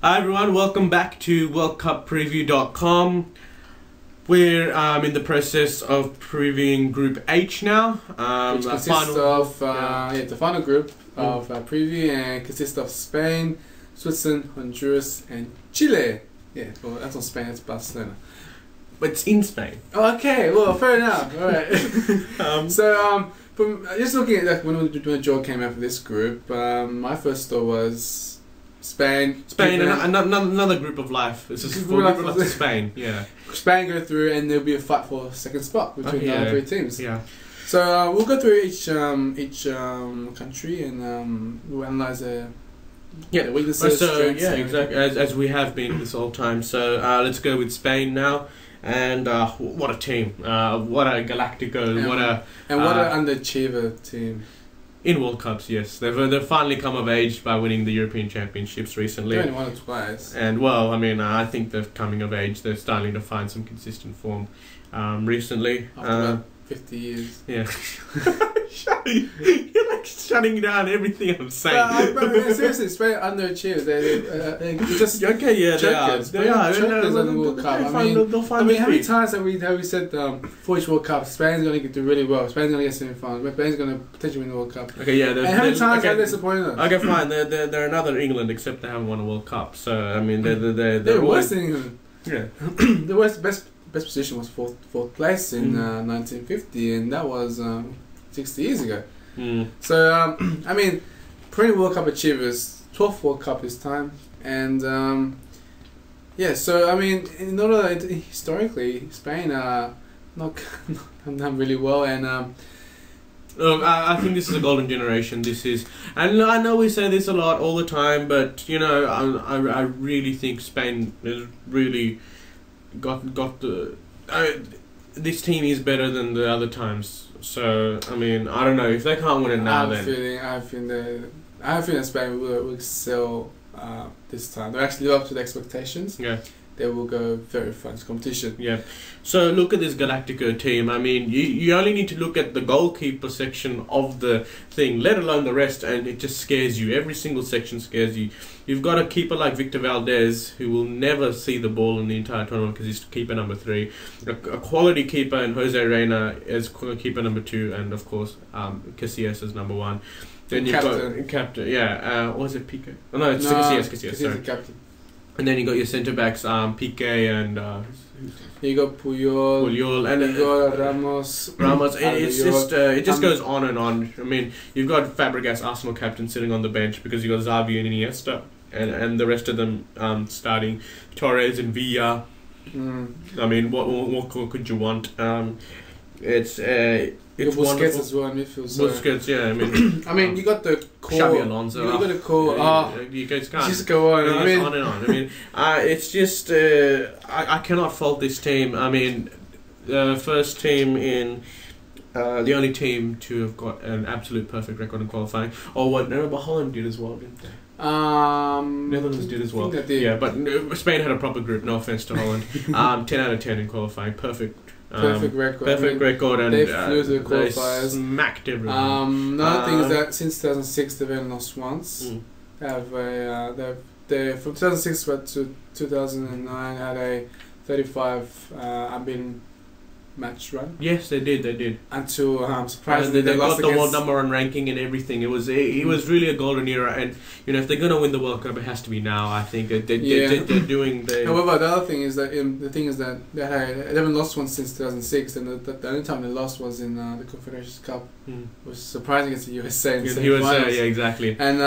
Hi everyone, welcome back to WorldCupPreview.com. We're in the process of previewing Group H now. Which consists of the final group of preview, and consists of Spain, Switzerland, Honduras and Chile. Yeah, well that's not Spain, that's Barcelona. But it's in Spain. Okay, well fair enough. Alright. From just looking at when the draw came out for this group, my first thought was Spain, and another group of life. This is for group of life Spain. Yeah. Spain go through, and there'll be a fight for second spot between the three teams. Yeah. So we'll go through each country and we'll analyze the weaknesses. So yeah, exactly as we have been this whole time. So let's go with Spain now. And what a team! What a Galactico! What an underachiever team. In World Cups, yes. They've finally come of age by winning the European Championships recently. They only won it twice. And well, I mean, I think they're coming of age. They're starting to find some consistent form recently. After about 50 years. Yeah. You're like shutting down everything I'm saying. But seriously, Spain underachievers. They just okay. Yeah, chokers. They are chokers on the World Cup. I mean, how many times have we said for each World Cup, Spain's going to do really well. Spain's going to get semi-finals. Spain's going to potentially win the World Cup. Okay, yeah. And how many times have they disappointed us? Okay, fine. They're another England, except they haven't won a World Cup. So I mean, they're worse than England. Yeah. The best position was fourth place in 1950, and that was 60 years ago. So I mean, pretty World Cup achievers. 12th World Cup this time, and so I mean, in order historically, Spain are not done really well, and look, I think this is a golden generation. This is, and I know we say this a lot all the time, but you know, I really think Spain has really got the. This team is better than the other times. So I mean, I don't know if they can't win it now. I have feeling that Spain will excel this time. They'll actually live up to the expectations. Yeah. They will go very far in this competition. Yeah. So look at this Galactico team. I mean, you only need to look at the goalkeeper section of the thing, let alone the rest, and it just scares you. Every single section scares you. You've got a keeper like Victor Valdez, who will never see the ball in the entire tournament because he's keeper number 3. A quality keeper in Jose Reina as keeper number 2, and of course Casillas as number 1. Then you've got captain. Yeah. What was it, Piqué? Oh no, it's Casillas. Sorry. Captain. And then you got your centre backs, Piqué and you got Puyol, and you got Ramos. It's just it just goes on and on. I mean, you've got Fabregas, Arsenal captain, sitting on the bench because you got Xavi and Iniesta, and the rest of them starting. Torres and Villa. I mean, what could you want? It's Busquets wonderful. as well in midfield. So. Busquets, yeah. I mean, I mean, you got the core. Xabi Alonso. You got the core. You guys can't. Just go on. I mean, on and on. I mean, it's just I cannot fault this team. I mean, the first team in. The only team to have got an absolute perfect record in qualifying. Or what? No, but Holland did as well, didn't they? Netherlands did as well. Yeah, but Spain had a proper group. No offense to Holland. 10 out of 10 in qualifying. Perfect record. Perfect record, and they flew to the qualifiers. They smacked everyone. Another thing is that since 2006 they've only lost once. They have from 2006 to 2009 had a 35 unbeaten match run. Yes, they did. Until surprisingly they got the world number 1 ranking and everything. It was really a golden era, and you know, if they're gonna win the World Cup, it has to be now. I think they're doing the. However, the other thing is that they haven't lost one since 2006, and the only time they lost was in the Confederations Cup, which was surprising against the USA. In USA, yeah, exactly. And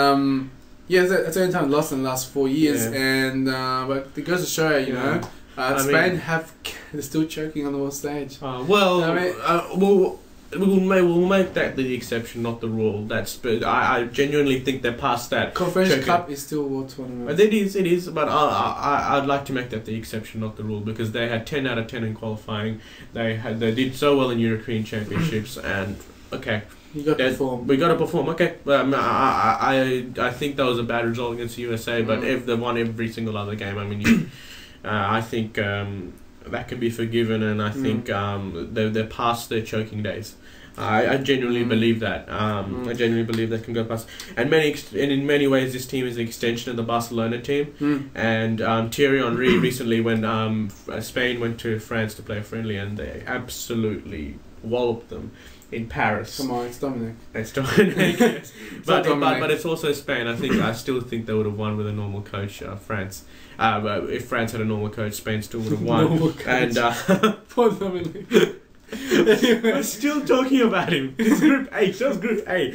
that's the only time they lost in the last 4 years, and but it goes to show you know. Spain they're still choking on the world stage. We'll make that the exception, not the rule. But I genuinely think they're past that. Confederations Cup is still a world tournament. It is. But I'd like to make that the exception, not the rule, because they had 10 out of 10 in qualifying. They did so well in European Championships, and okay. You got to perform. We got to perform. Okay, I think that was a bad result against the USA, but if they won every single other game, I mean, I think that can be forgiven, and I think they're past their choking days. I genuinely believe that. I genuinely believe they can go past. And in many ways, this team is an extension of the Barcelona team. And Thierry Henry recently, when Spain went to France to play a friendly, and they absolutely walloped them in Paris. Come on, it's Dominic. It's Dominic. Yes. but Dominic. it's also Spain. I still think they would have won with a normal coach. France. But if France had a normal coach, Spain still would have won. Normal coach. And Poor Dominic. we're still talking about him. It's Group H. That was Group A.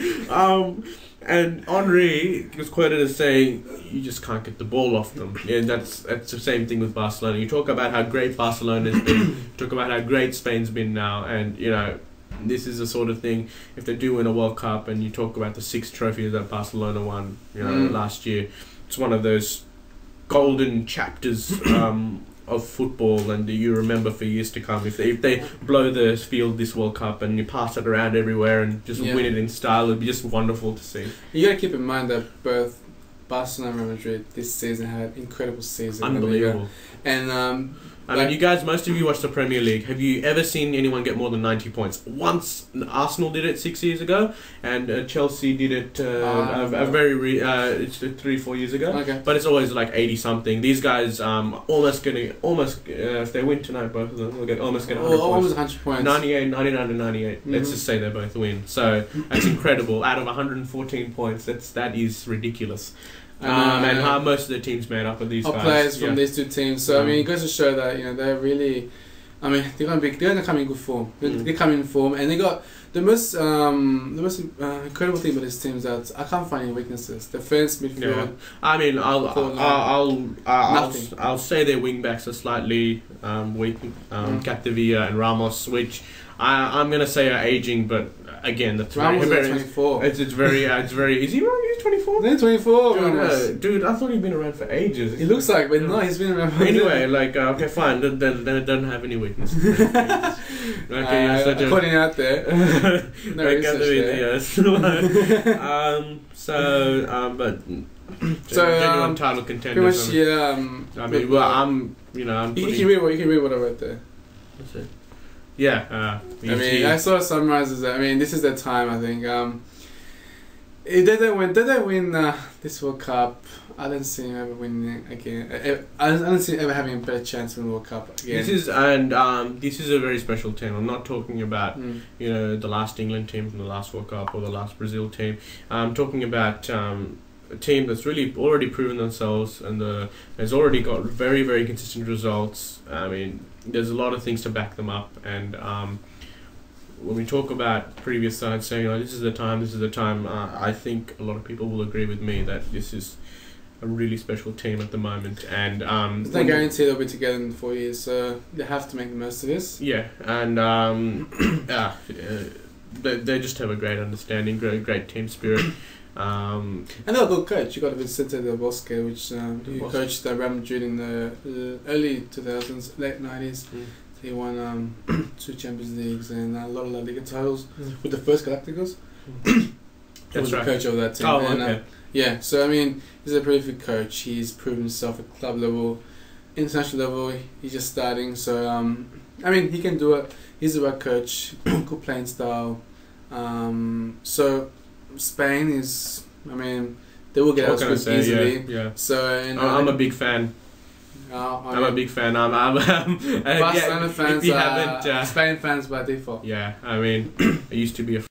And Henry was quoted as saying, "You just can't get the ball off them." And that's the same thing with Barcelona. You talk about how great Barcelona's been. Talk about how great Spain's been now, and this is the sort of thing. If they do win a World Cup, and you talk about the 6 trophies that Barcelona won, last year, it's one of those golden chapters of football, and you remember for years to come. If they blow the field this World Cup and you pass it around everywhere and just win it in style, it'd be just wonderful to see. You gotta keep in mind that both Barcelona and Real Madrid this season had incredible season. Unbelievable. And I mean, most of you watch the Premier League. Have you ever seen anyone get more than 90 points? Once Arsenal did it 6 years ago, and Chelsea did it it's 3-4 years ago. Okay. But it's always like 80 something. These guys if they win tonight, both of them will get 100 points. Almost 100 points. 99 to 98. Let's just say they both win. So that's incredible. Out of 114 points, that is ridiculous. And how most of the teams made up of these guys. Players from these two teams. So I mean, it goes to show that they're really. I mean, they're gonna come in good form. They come in form, and they got the most incredible thing about this team is that I can't find any weaknesses. Defense, midfield. Yeah. I mean, I'll say their wing backs are slightly weak. Capdevila and Ramos, which I'm gonna say are aging, but again, that's Ramos very 24. It's very. Is he wrong? He's 24. They're 24. Dude, I thought he'd been around for ages. He looks like, but no, he's been around. Anyway, okay, fine. Then it doesn't have any weaknesses. Putting out there. No research there. Genuine title contenders. Pretty much, I mean, I'm. You can read what I wrote there. What's it? Yeah. I saw summarizes that. I mean, this is their time. I think. If they don't win this World Cup, I don't see him ever winning again. I don't see him ever having a better chance to win the World Cup again. This is a very special team. I'm not talking about the last England team from the last World Cup or the last Brazil team. I'm talking about a team that's really already proven themselves and has already got very, very consistent results. I mean, there's a lot of things to back them up, and when we talk about previous sides saying, this is the time, I think a lot of people will agree with me that this is a really special team at the moment. And there's no guarantee they'll be together in 4 years, so they have to make the most of this. Yeah, and they just have a great understanding, great team spirit. And they're a good coach. You got Vicente Del Bosque, which he coached Real Madrid in the early 2000s, late 90s. He won 2 Champions Leagues and a lot of La Liga titles with the first Galacticos. He was the coach of that team. Oh, okay. Yeah, so I mean, he's a pretty good coach. He's proven himself at club level, international level. He's just starting, so I mean, he can do it. He's the right coach, good playing style. So Spain is, I mean, they will get out easily. Yeah. So I'm a big fan. I'm a big fan. Barcelona fans are Spain fans by default. Yeah, I mean, I used to be a